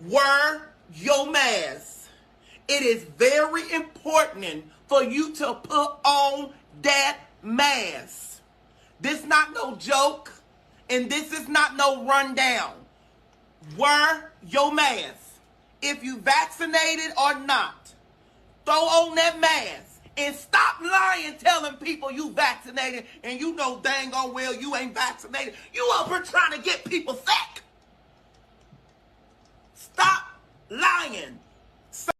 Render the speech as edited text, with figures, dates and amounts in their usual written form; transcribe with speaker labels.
Speaker 1: Wear your mask. It is very important for you to put on that mask. This not no joke, and this is not no rundown. Wear your mask. If you vaccinated or not, throw on that mask and stop lying telling people you vaccinated and you know dang on well you ain't vaccinated. You up here trying to get people sick. Stop lying.